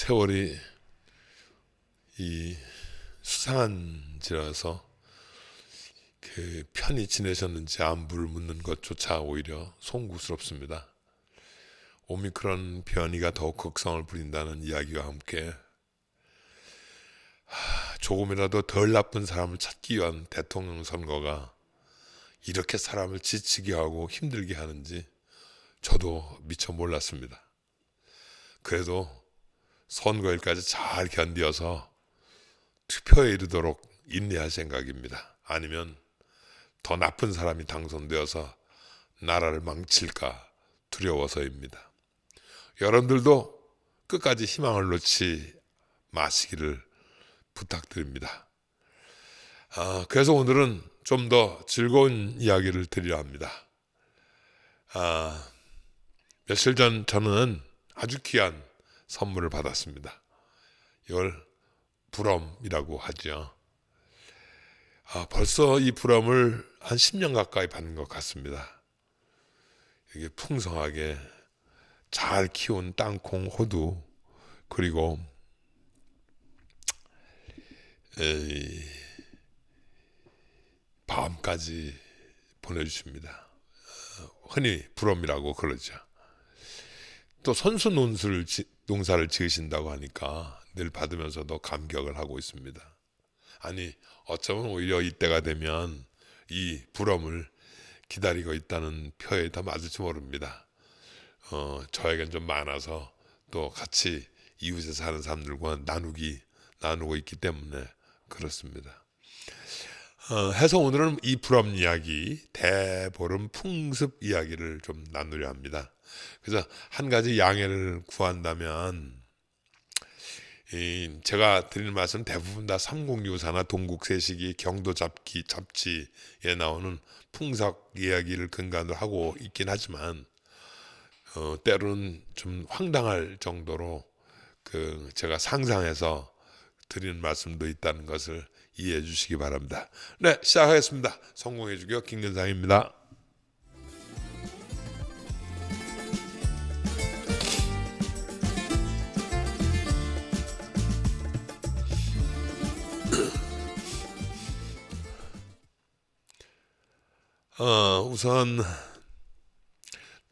세월이 이 수상한지라서 편히 지내셨는지 안부를 묻는 것조차 오히려 송구스럽습니다. 오미크론 변이가 더욱 극성을 부린다는 이야기와 함께 조금이라도 덜 나쁜 사람을 찾기 위한 대통령 선거가 이렇게 사람을 지치게 하고 힘들게 하는지 저도 미처 몰랐습니다. 그래도 선거일까지 잘 견디어서 투표에 이르도록 인내할 생각입니다. 아니면 더 나쁜 사람이 당선되어서 나라를 망칠까 두려워서입니다. 여러분들도 끝까지 희망을 놓지 마시기를 부탁드립니다. 그래서 오늘은 좀 더 즐거운 이야기를 드리려 합니다. 며칠 전 저는 아주 귀한 선물을 받았습니다. 이걸 불엄이라고 하죠. 벌써 이 불엄을 한 10년 가까이 받는 것 같습니다. 이게 풍성하게 잘 키운 땅콩, 호두, 그리고 밤까지 보내주십니다. 흔히 불엄이라고 그러죠. 또 선수 농사를 지으신다고 하니까 늘 받으면서도 감격을 하고 있습니다. 아니, 어쩌면 오히려 이때가 되면 이 불엄을 기다리고 있다는 표현이 더 맞을지 모릅니다. 저에겐 좀 많아서 또 같이 이웃에 사는 사람들과 나누고 있기 때문에 그렇습니다. 해서 오늘은 이 불엄 이야기, 대보름 풍습 이야기를 좀 나누려 합니다. 그래서 한 가지 양해를 구한다면 제가 드리는 말씀 대부분 다 삼국유사나 동국세식이 경도잡지에 나오는 풍습 이야기를 근간으로 하고 있긴 하지만 때로는 좀 황당할 정도로 제가 상상해서 드리는 말씀도 있다는 것을 이해해 주시기 바랍니다. 네, 시작하겠습니다. 성공해 주기요, 김근상입니다. 우선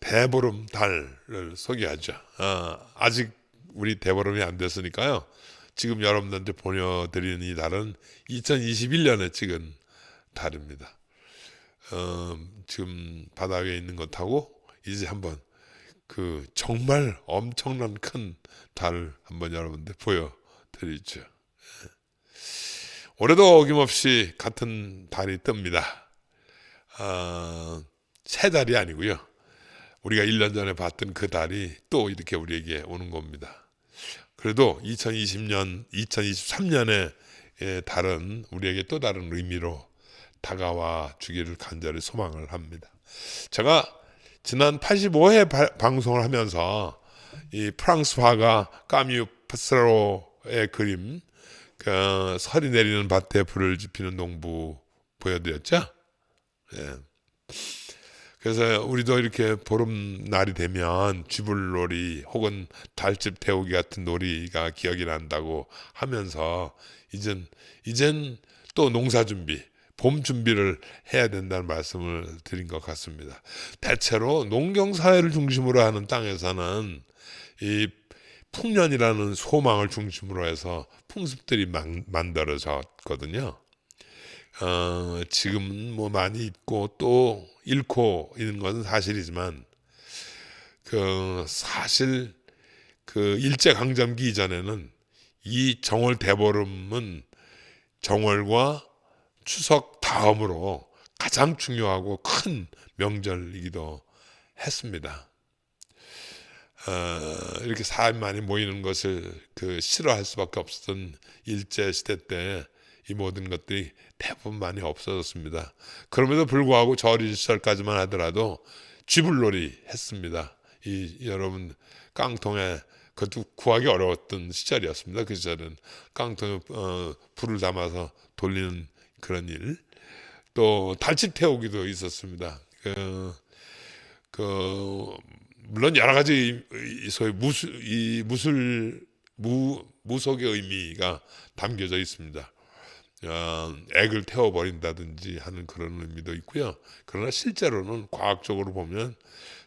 대보름 달을 소개하죠. 아직 우리 대보름이 안 됐으니까요. 지금 여러분들한테 보내드리는 이 달은 2021년에 찍은 달입니다. 지금 바다 위에 있는 것하고 이제 한번 정말 엄청난 큰 달을 한번 여러분들 보여드리죠. 올해도 어김없이 같은 달이 뜹니다. 새 달이 아니고요. 우리가 1년 전에 봤던 그 달이 또 이렇게 우리에게 오는 겁니다. 그래도 2023년의 달은 우리에게 또 다른 의미로 다가와 주기를 간절히 소망을 합니다. 제가 지난 85회 방송을 하면서 이 프랑스 화가 까뮤 파스로의 그림, 설이 내리는 밭에 불을 지피는 농부 보여드렸죠. 예. 그래서 우리도 이렇게 보름날이 되면 쥐불놀이 혹은 달집 태우기 같은 놀이가 기억이 난다고 하면서 이젠 또 농사 준비, 봄 준비를 해야 된다는 말씀을 드린 것 같습니다. 대체로 농경사회를 중심으로 하는 땅에서는 이 풍년이라는 소망을 중심으로 해서 풍습들이 만들어졌거든요. 지금 뭐 많이 있고 또 잃고 있는 것은 사실이지만 사실 일제강점기 이전에는 이 정월 대보름은 정월과 추석 다음으로 가장 중요하고 큰 명절이기도 했습니다. 이렇게 사람이 많이 모이는 것을 싫어할 수밖에 없었던 일제 시대 때 이 모든 것들이 대부분 많이 없어졌습니다. 그럼에도 불구하고 저리 시절까지만 하더라도 쥐불놀이 했습니다. 여러분 깡통에 그것도 구하기 어려웠던 시절이었습니다. 그 시절은 깡통에 불을 담아서 돌리는 그런 일, 또 달집 태우기도 있었습니다. 물론 여러 가지 소위 무술 무속의 의미가 담겨져 있습니다. 액을 태워버린다든지 하는 그런 의미도 있고요. 그러나 실제로는 과학적으로 보면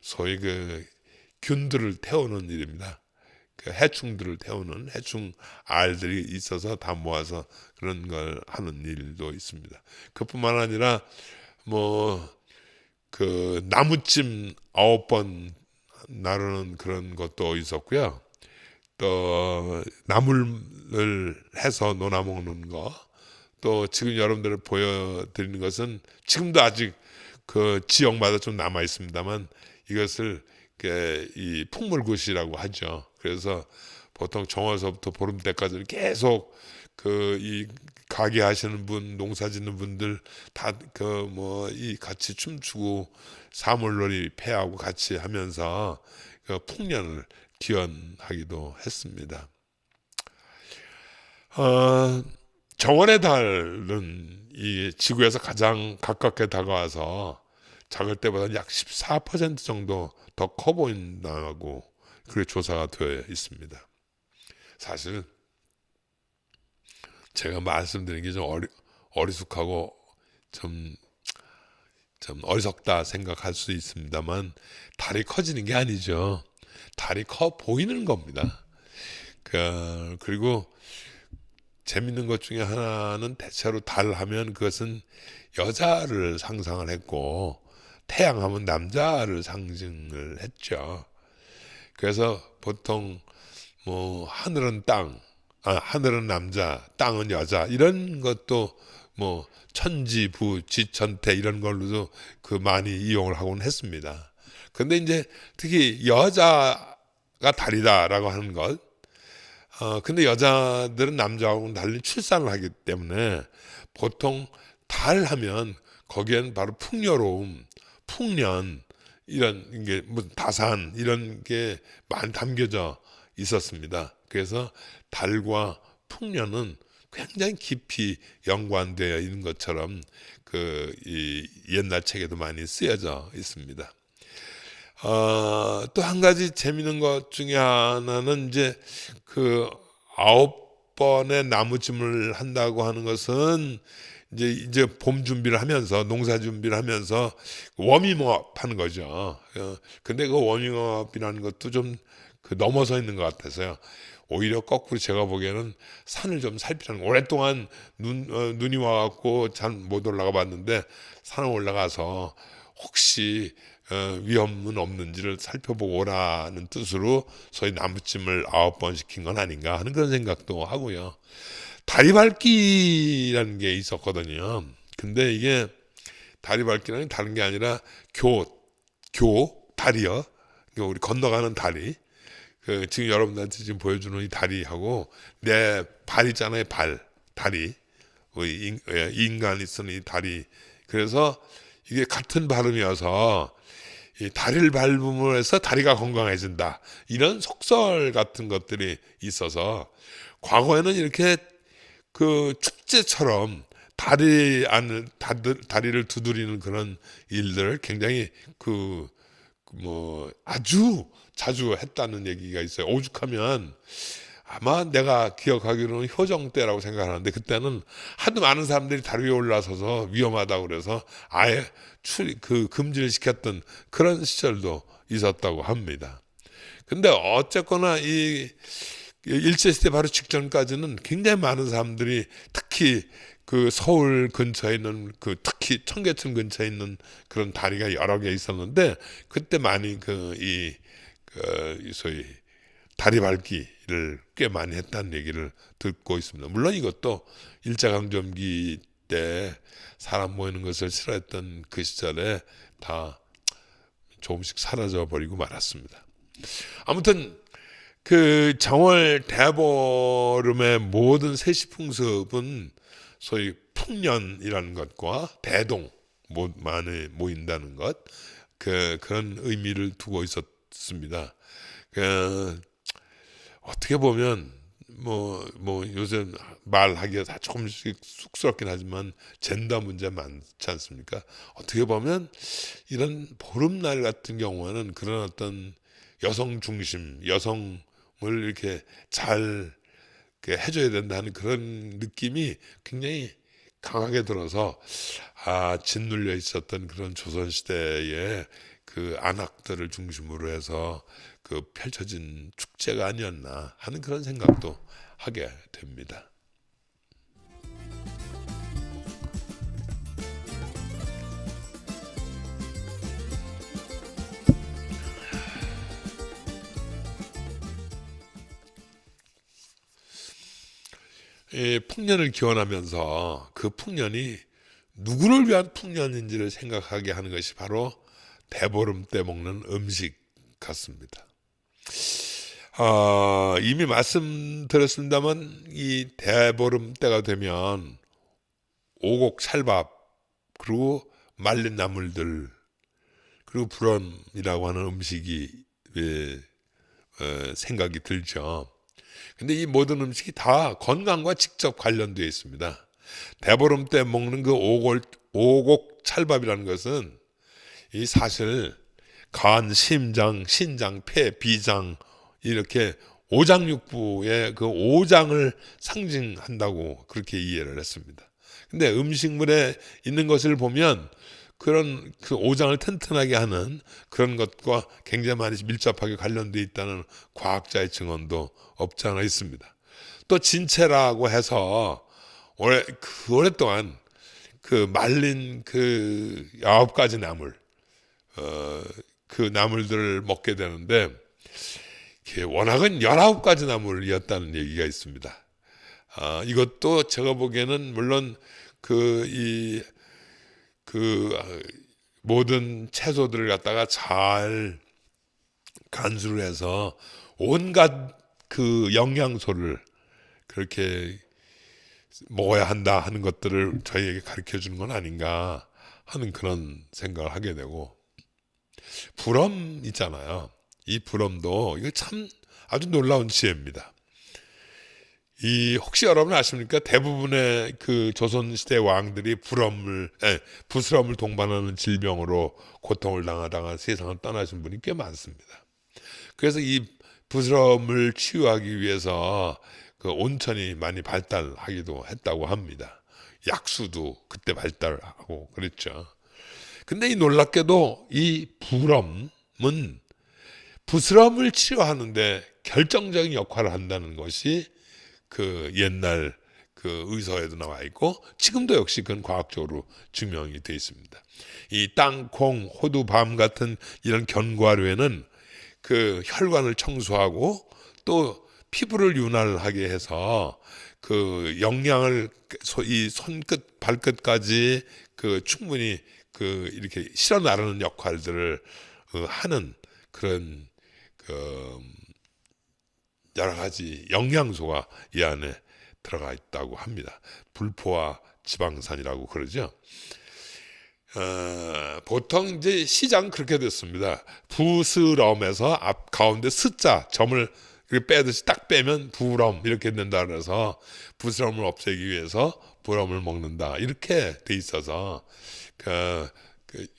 소위 그 균들을 태우는 일입니다. 그 해충들을 태우는 해충 알들이 있어서 다 모아서 그런 걸 하는 일도 있습니다. 그뿐만 아니라 뭐 그 나무찜 9번 나르는 그런 것도 있었고요. 또 나물을 해서 논아 먹는 거, 또 지금 여러분들 보여드리는 것은 지금도 아직 그 지역마다 좀 남아 있습니다만 이것을 이 풍물굿이라고 하죠. 그래서 보통 정월서부터 보름 때까지 계속 그 이 가게 하시는 분, 농사 짓는 분들 다 그 뭐 이 같이 춤추고 사물놀이 패하고 같이 하면서 그 풍년을 기원하기도 했습니다. 정월의 달은 이 지구에서 가장 가깝게 다가와서 작을 때보다 약 14% 정도 더 커 보인다고 그렇게 조사가 되어 있습니다. 사실 제가 말씀드린 게 좀 어리숙하고 좀 어리석다 생각할 수 있습니다만 달이 커지는 게 아니죠. 달이 커 보이는 겁니다. 그리고 재밌는 것 중에 하나는 대체로 달 하면 그것은 여자를 상상을 했고 태양 하면 남자를 상징을 했죠. 그래서 보통 뭐 하늘은 땅, 하늘은 남자, 땅은 여자 이런 것도 뭐 천지부, 지천태 이런 걸로도 그 많이 이용을 하곤 했습니다. 근데 이제 특히 여자가 달이다라고 하는 것, 근데 여자들은 남자하고는 달리 출산을 하기 때문에 보통 달 하면 거기엔 바로 풍요로움, 풍년 이런 게 뭐 다산 이런 게 많이 담겨져 있었습니다. 그래서 달과 풍년은 굉장히 깊이 연관되어 있는 것처럼 그 이 옛날 책에도 많이 쓰여져 있습니다. 또 한 가지 재미있는 것 중에 하나는 이제 그 9번의 나무찜을 한다고 하는 것은 이제 봄 준비를 하면서 농사 준비를 하면서 워밍업 하는 거죠. 근데 그 워밍업이라는 것도 좀 그 넘어서 있는 것 같아서요. 오히려 거꾸로 제가 보기에는 산을 좀 살피라는 오랫동안 눈이 와갖고 잘 못 올라가 봤는데 산에 올라가서 혹시 위험은 없는지를 살펴보고 오라는 뜻으로 소위 나무찜을 9번 시킨 건 아닌가 하는 그런 생각도 하고요. 다리 밟기라는 게 있었거든요. 근데 이게 다리 밟기는 다른 게 아니라 다리요. 그러니까 우리 건너가는 다리. 지금 여러분들한테 지금 보여주는 이 다리하고 내 발 있잖아요. 다리. 인간이 쓰는 이 다리. 그래서 이게 같은 발음이어서 이 다리를 밟음으로 해서 다리가 건강해진다. 이런 속설 같은 것들이 있어서 과거에는 이렇게 그 축제처럼 다리를 두드리는 그런 일들을 굉장히 뭐 아주 자주 했다는 얘기가 있어요. 오죽하면 아마 내가 기억하기로는 효정 때라고 생각하는데 그때는 하도 많은 사람들이 다리 위에 올라서서 위험하다고 그래서 아예 금지를 시켰던 그런 시절도 있었다고 합니다. 근데 어쨌거나 이 일제시대 바로 직전까지는 굉장히 많은 사람들이 특히 그 서울 근처에 있는 특히 청계천 근처에 있는 그런 다리가 여러 개 있었는데 그때 많이 이 소위 다리 밟기를 꽤 많이 했다는 얘기를 듣고 있습니다. 물론 이것도 일제강점기 때 사람 모이는 것을 싫어했던 그 시절에 다 조금씩 사라져 버리고 말았습니다. 아무튼 그 정월 대보름의 모든 세시풍습은 소위 풍년이라는 것과 대동 많이 모인다는 것 그런 의미를 두고 있었습니다. 어떻게 보면 뭐 요새 말하기가 다 조금씩 쑥스럽긴 하지만 젠더 문제 많지 않습니까? 어떻게 보면 이런 보름날 같은 경우에는 그런 어떤 여성 중심, 여성 이렇게 잘 해줘야 된다는 그런 느낌이 굉장히 강하게 들어서 짓눌려 있었던 그런 조선시대의 그 안악들을 중심으로 해서 그 펼쳐진 축제가 아니었나 하는 그런 생각도 하게 됩니다. 풍년을 기원하면서 그 풍년이 누구를 위한 풍년인지를 생각하게 하는 것이 바로 대보름 때 먹는 음식 같습니다. 이미 말씀드렸습니다만 이 대보름 때가 되면 오곡 찰밥 그리고 말린 나물들 그리고 불엄이라고 하는 음식이 생각이 들죠. 근데 이 모든 음식이 다 건강과 직접 관련되어 있습니다. 대보름 때 먹는 그 오곡 찰밥이라는 것은 이 사실 간, 심장, 신장, 폐, 비장 이렇게 오장육부의 그 오장을 상징한다고 그렇게 이해를 했습니다. 근데 음식물에 있는 것을 보면 그런 그 오장을 튼튼하게 하는 그런 것과 굉장히 많이 밀접하게 관련되어 있다는 과학자의 증언도 없지 않아 있습니다. 또 진채라고 해서 오랫동안 그 말린 그 9가지 나물 그 나물들을 먹게 되는데 워낙은 19가지 나물이었다는 얘기가 있습니다. 이것도 제가 보기에는 물론 그 모든 채소들을 갖다가 잘 간수를 해서 온갖 그 영양소를 그렇게 먹어야 한다 하는 것들을 저희에게 가르쳐 주는 건 아닌가 하는 그런 생각을 하게 되고, 불엄 있잖아요. 이 불엄도 이거 참 아주 놀라운 지혜입니다. 혹시 여러분 아십니까? 대부분의 그 조선시대 왕들이 부스럼을 동반하는 질병으로 고통을 당하다가 세상을 떠나신 분이 꽤 많습니다. 그래서 이 부스럼을 치유하기 위해서 그 온천이 많이 발달하기도 했다고 합니다. 약수도 그때 발달하고 그랬죠. 근데 이 놀랍게도 이 불엄은 부스럼을 치료하는데 결정적인 역할을 한다는 것이 그 옛날 그 의서에도 나와 있고 지금도 역시 그건 과학적으로 증명이 되어 있습니다. 이 땅콩, 호두, 밤 같은 이런 견과류에는 그 혈관을 청소하고 또 피부를 윤활하게 해서 그 영양을 이 손끝 발끝까지 그 충분히 그 이렇게 실어 나르는 역할들을 하는 그런 그 여러 가지 영양소가 이 안에 들어가 있다고 합니다. 불포화 지방산이라고 그러죠. 보통 이제 시장 그렇게 됐습니다. 부스럼에서 앞 가운데 스자 점을 빼듯이 딱 빼면 부럼 이렇게 된다 그래서 부스럼을 없애기 위해서 불엄을 먹는다 이렇게 돼 있어서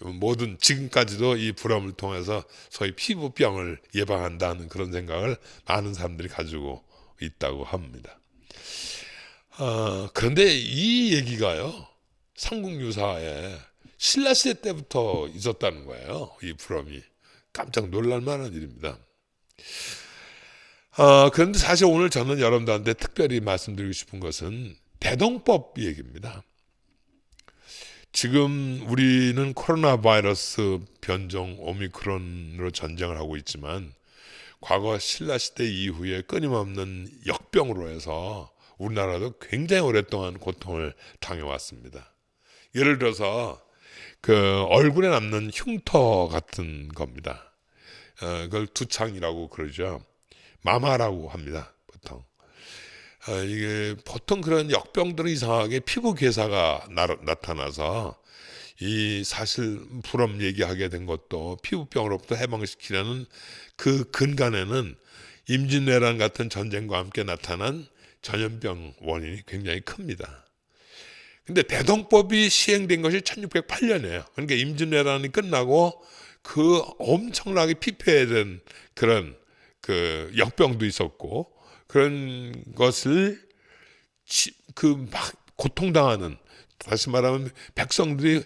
모든 지금까지도 이 불엄을 통해서 소위 피부병을 예방한다는 그런 생각을 많은 사람들이 가지고 있다고 합니다. 그런데 이 얘기가요 삼국유사에 신라시대 때부터 있었다는 거예요. 이 불엄이 깜짝 놀랄 만한 일입니다. 그런데 사실 오늘 저는 여러분들한테 특별히 말씀드리고 싶은 것은 대동법 얘기입니다. 지금 우리는 코로나 바이러스 변종 오미크론으로 전쟁을 하고 있지만 과거 신라시대 이후에 끊임없는 역병으로 해서 우리나라도 굉장히 오랫동안 고통을 당해왔습니다. 예를 들어서 그 얼굴에 남는 흉터 같은 겁니다. 그걸 두창이라고 그러죠. 마마라고 합니다. 보통. 이게 보통 그런 역병들은 이상하게 피부 괴사가 나타나서 이 사실 불엄 얘기하게 된 것도 피부병으로부터 해방시키려는 그 근간에는 임진왜란 같은 전쟁과 함께 나타난 전염병 원인이 굉장히 큽니다. 근데 대동법이 시행된 것이 1608년이에요. 그러니까 임진왜란이 끝나고 그 엄청나게 피폐된 그런 그 역병도 있었고 그런 것을 그 막 고통당하는, 다시 말하면 백성들이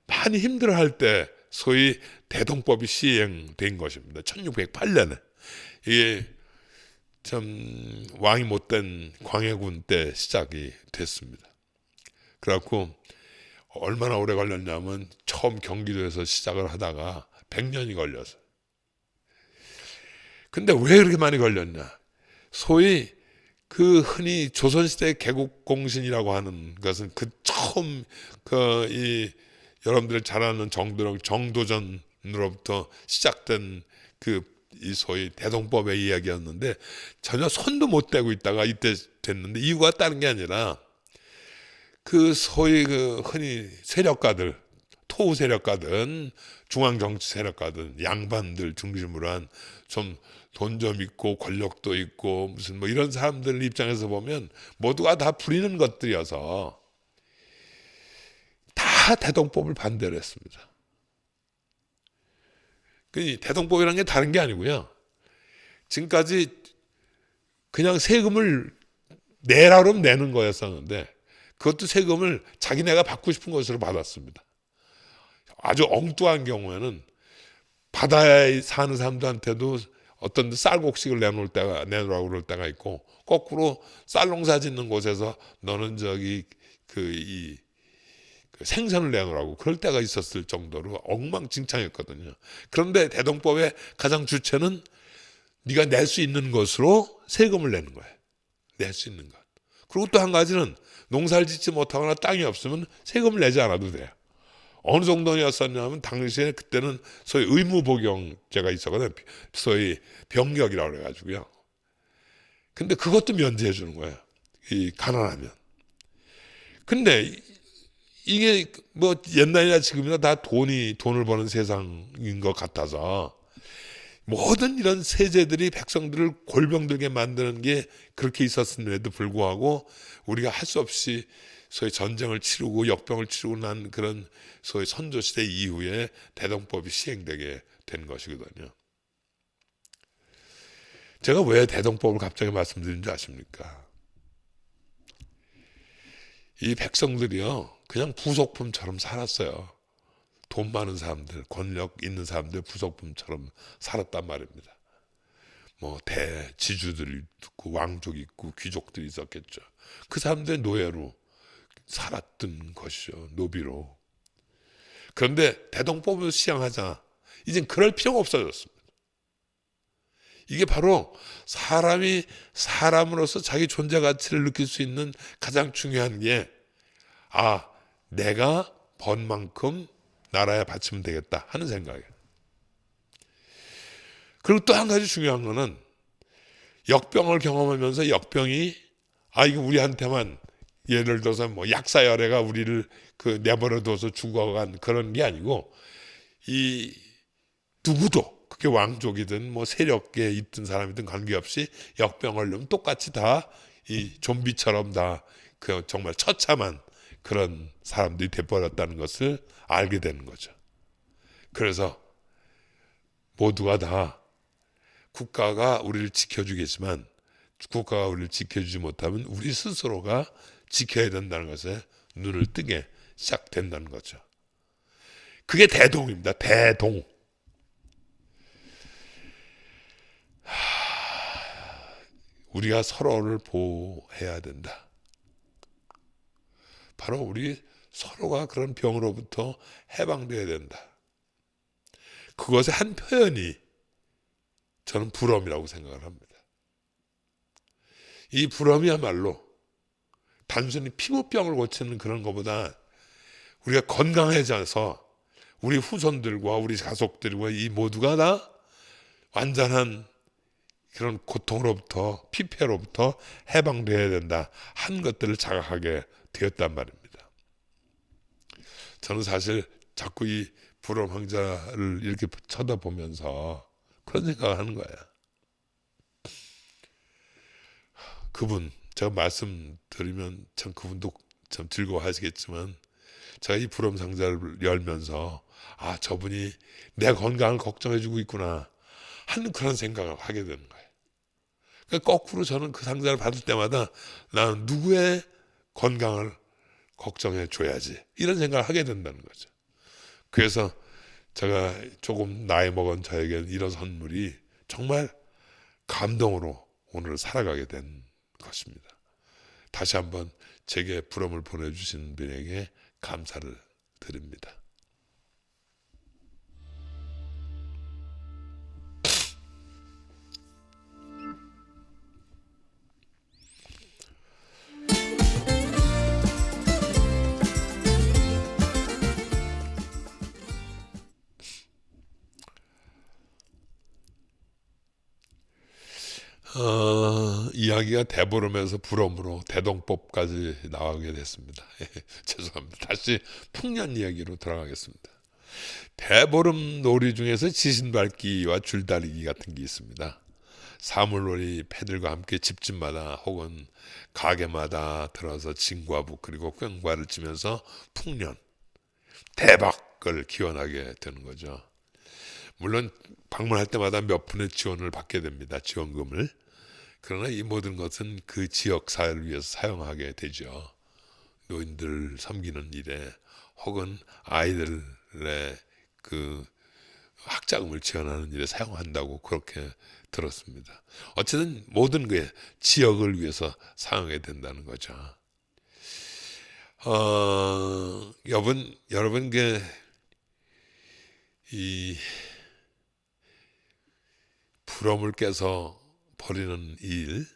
많이 힘들어할 때 소위 대동법이 시행된 것입니다. 1608년에 이게 참 왕이 못된 광해군 때 시작이 됐습니다. 그래갖고 얼마나 오래 걸렸냐면 처음 경기도에서 시작을 하다가 100년이 걸려서. 근데 왜 그렇게 많이 걸렸냐? 소위 그 흔히 조선시대 개국공신이라고 하는 것은 그 처음 이 여러분들 잘 아는 정도전으로부터 시작된 이 소위 대동법의 이야기였는데 전혀 손도 못 대고 있다가 이때 됐는데, 이유가 다른 게 아니라 그 소위 그 흔히 세력가들, 토우 세력가든 중앙 정치 세력가든 양반들 중심으로 한 좀 돈 좀 있고 권력도 있고 무슨 뭐 이런 사람들 입장에서 보면 모두가 다 부리는 것들이어서 다 대동법을 반대를 했습니다. 그 대동법이라는 게 다른 게 아니고요. 지금까지 그냥 세금을 내라 그러면 내는 거였었는데 그것도 세금을 자기네가 받고 싶은 것으로 받았습니다. 아주 엉뚱한 경우에는 바다에 사는 사람들한테도 어떤 데 쌀곡식을 내놓으라고 그럴 때가 있고, 거꾸로 쌀 농사 짓는 곳에서 너는 그 생선을 내놓으라고 그럴 때가 있었을 정도로 엉망진창이었거든요. 그런데 대동법의 가장 주체는 네가 낼 수 있는 것으로 세금을 내는 거예요. 낼 수 있는 것. 그리고 또 한 가지는 농사를 짓지 못하거나 땅이 없으면 세금을 내지 않아도 돼요. 어느 정도였었냐면 당시에 그때는 소위 의무복용제가 있었거든요. 소위 병력이라고 그래가지고요. 근데 그것도 면제해 주는 거예요. 이 가난하면. 근데 이게 뭐 옛날이나 지금이나 다 돈을 버는 세상인 것 같아서 모든 이런 세제들이 백성들을 골병들게 만드는 게 그렇게 있었음에도 불구하고 우리가 할 수 없이 소위 전쟁을 치르고 역병을 치르고 난 그런 소위 선조시대 이후에 대동법이 시행되게 된 것이거든요. 제가 왜 대동법을 갑자기 말씀드린 줄 아십니까? 이 백성들이요 그냥 부속품처럼 살았어요. 돈 많은 사람들, 권력 있는 사람들 부속품처럼 살았단 말입니다. 뭐 대지주들이 있고 왕족이 있고 귀족들이 있었겠죠. 그 사람들의 노예로 살았던 것이죠. 노비로. 그런데 대동법을 시행하자 이젠 그럴 필요가 없어졌습니다. 이게 바로 사람이 사람으로서 자기 존재 가치를 느낄 수 있는 가장 중요한 게, 내가 번 만큼 나라에 바치면 되겠다 하는 생각이에요. 그리고 또 한 가지 중요한 거는 역병을 경험하면서 역병이 이거 우리한테만, 예를 들어서 뭐 약사열애가 우리를 내버려둬서 죽어간 그런 게 아니고, 이 누구도 그게 왕족이든 뭐 세력에 있던 사람이든 관계없이 역병을 걸리면 똑같이 다 이 좀비처럼 다 정말 처참한 그런 사람들이 돼버렸다는 것을 알게 되는 거죠. 그래서 모두가 다 국가가 우리를 지켜주겠지만 국가가 우리를 지켜주지 못하면 우리 스스로가 지켜야 된다는 것에 눈을 뜨게 시작된다는 거죠. 그게 대동입니다. 대동. 우리가 서로를 보호해야 된다. 바로 우리 서로가 그런 병으로부터 해방되어야 된다. 그것의 한 표현이 저는 불엄이라고 생각을 합니다. 이 불엄이야말로 단순히 피부병을 고치는 그런 것보다 우리가 건강해져서 우리 후손들과 우리 가족들과 이 모두가 다 완전한 그런 고통으로부터, 피폐로부터 해방되어야 된다 한 것들을 자각하게 되었단 말입니다. 저는 사실 자꾸 이 불엄 황자를 이렇게 쳐다보면서 그런 생각을 하는 거예요. 그분, 제가 말씀드리면 참 그분도 참 즐거워하시겠지만, 제가 이 불엄 상자를 열면서 저분이 내 건강을 걱정해주고 있구나 하는 그런 생각을 하게 되는 거예요. 거꾸로 저는 그 상자를 받을 때마다 나는 누구의 건강을 걱정해 줘야지 이런 생각을 하게 된다는 거죠. 그래서 제가 조금 나이 먹은 저에게는 이런 선물이 정말 감동으로 오늘 살아가게 된 것입니다. 다시 한번 제게 부름을 보내주신 분에게 감사를 드립니다. 이야기가 대보름에서 불엄으로 대동법까지 나가게 됐습니다. 죄송합니다. 다시 풍년 이야기로 들어가겠습니다. 대보름 놀이 중에서 지신밟기와 줄다리기 같은 게 있습니다. 사물놀이 패들과 함께 집집마다 혹은 가게마다 들어서 진과부 그리고 꽹과를 치면서 풍년 대박을 기원하게 되는 거죠. 물론 방문할 때마다 몇 푼의 지원을 받게 됩니다. 지원금을. 그러나 이 모든 것은 그 지역 사회를 위해서 사용하게 되죠. 노인들 섬기는 일에 혹은 아이들의 그 학자금을 지원하는 일에 사용한다고 그렇게 들었습니다. 어쨌든 모든 게 지역을 위해서 사용해야 된다는 거죠. 여러분 이 부럼을 깨서 버리는 일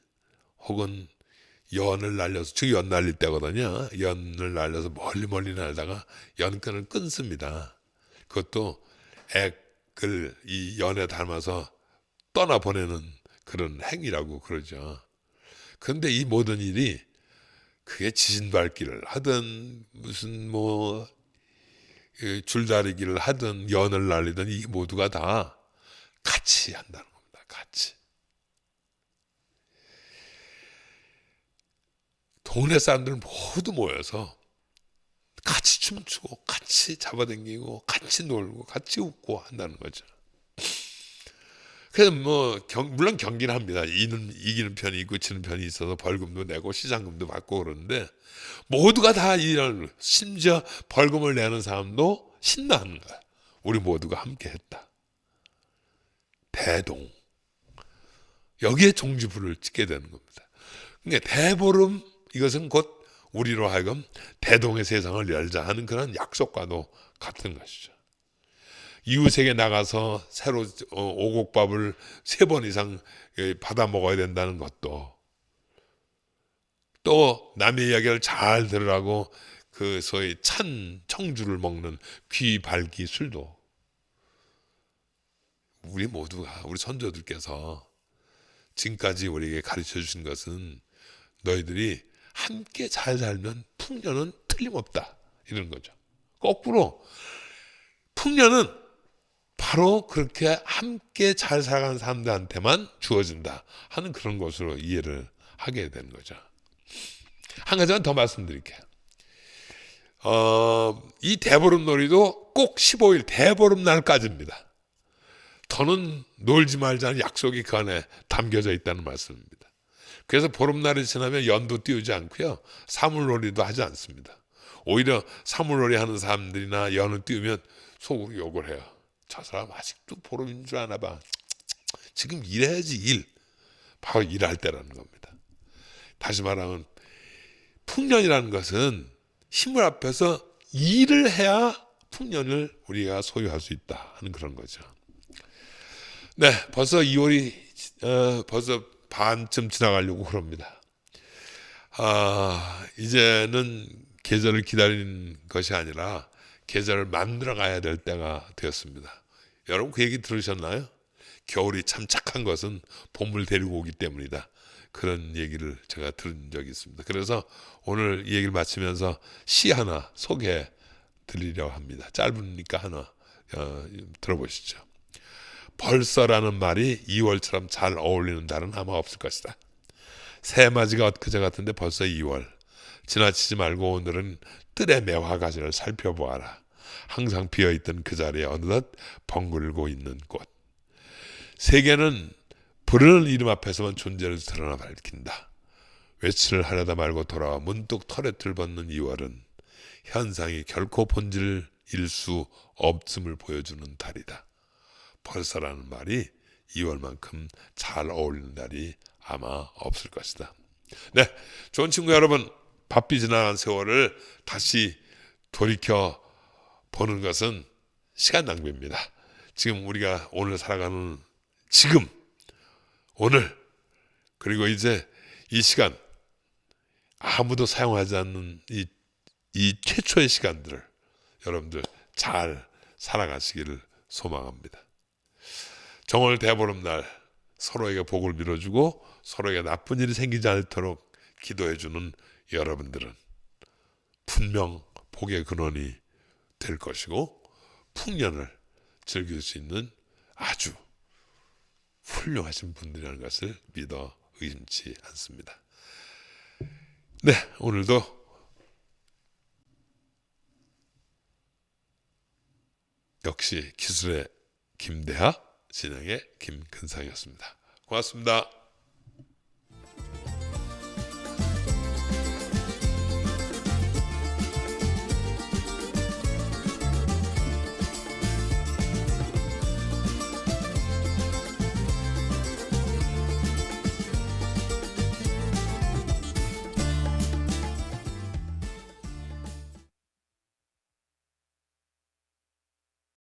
혹은 연을 날려서 지금 연 날릴 때거든요. 연을 날려서 멀리 날다가 연끈을 끊습니다. 그것도 액을 이 연에 담아서 떠나보내는 그런 행위라고 그러죠. 그런데 이 모든 일이 그게 지진밟기를 하든 무슨 뭐 줄다리기를 하든 연을 날리든 이 모두가 다 같이 한다는 겁니다. 같이. 동네 사람들 모두 모여서 같이 춤추고 같이 잡아당기고 같이 놀고 같이 웃고 한다는 거죠. 그래서 뭐 물론 경기는 합니다. 이기는 편이 있고 지는 편이 있어서 벌금도 내고 시상금도 받고 그러는데 모두가 다 이런 심지어 벌금을 내는 사람도 신나는 거야. 우리 모두가 함께 했다. 대동. 여기에 종지부를 찍게 되는 겁니다. 그러니까 대보름 이것은 곧 우리로 하여금 대동의 세상을 열자 하는 그런 약속과도 같은 것이죠. 이웃에게 나가서 새로 오곡밥을 3번 이상 받아 먹어야 된다는 것도 또 남의 이야기를 잘 들으라고 그 소위 찬 청주를 먹는 귀발기 술도 우리 모두가 우리 선조들께서 지금까지 우리에게 가르쳐 주신 것은 너희들이 함께 잘 살면 풍년은 틀림없다 이런 거죠. 거꾸로 풍년은 바로 그렇게 함께 잘 살아가는 사람들한테만 주어진다 하는 그런 것으로 이해를 하게 되는 거죠. 한 가지만 더 말씀드릴게요. 이 대보름 놀이도 꼭 15일 대보름 날까지입니다. 더는 놀지 말자는 약속이 그 안에 담겨져 있다는 말씀입니다. 그래서 보름날이 지나면 연도 띄우지 않고요. 사물놀이도 하지 않습니다. 오히려 사물놀이 하는 사람들이나 연을 띄우면 속으로 욕을 해요. 저 사람 아직도 보름인 줄 아나 봐. 지금 일해야지 일. 바로 일할 때라는 겁니다. 다시 말하면 풍년이라는 것은 힘을 합해서 일을 해야 풍년을 우리가 소유할 수 있다 하는 그런 거죠. 네, 벌써 2월이 벌써 반쯤 지나가려고 그럽니다. 이제는 계절을 기다리는 것이 아니라 계절을 만들어 가야 될 때가 되었습니다. 여러분 그 얘기 들으셨나요? 겨울이 참 착한 것은 봄을 데리고 오기 때문이다. 그런 얘기를 제가 들은 적이 있습니다. 그래서 오늘 이 얘기를 마치면서 시 하나 소개해 드리려고 합니다. 짧으니까 하나 들어보시죠. 벌써라는 말이 2월처럼 잘 어울리는 달은 아마 없을 것이다. 새맞이가 엊그제 같은데 벌써 2월. 지나치지 말고 오늘은 뜰의 매화가지를 살펴보아라. 항상 비어있던 그 자리에 어느덧 벙글고 있는 꽃. 세계는 부르는 이름 앞에서만 존재를 드러나 밝힌다. 외치를 하려다 말고 돌아와 문득 털에틀 벗는 2월은 현상이 결코 본질을 잃을 수 없음을 보여주는 달이다. 벌써라는 말이 2월만큼 잘 어울리는 달이 아마 없을 것이다. 네, 좋은 친구 여러분, 바삐 지나간 세월을 다시 돌이켜 보는 것은 시간 낭비입니다. 지금 우리가 오늘 살아가는 지금, 오늘, 그리고 이제 이 시간, 아무도 사용하지 않는 이 최초의 시간들을 여러분들 잘 살아가시기를 소망합니다. 정월 대보름날 서로에게 복을 빌어주고 서로에게 나쁜 일이 생기지 않도록 기도해주는 여러분들은 분명 복의 근원이 될 것이고 풍년을 즐길 수 있는 아주 훌륭하신 분들이라는 것을 믿어 의심치 않습니다. 네, 오늘도 역시 기술의 김대하, 진행의 김근상이었습니다. 고맙습니다.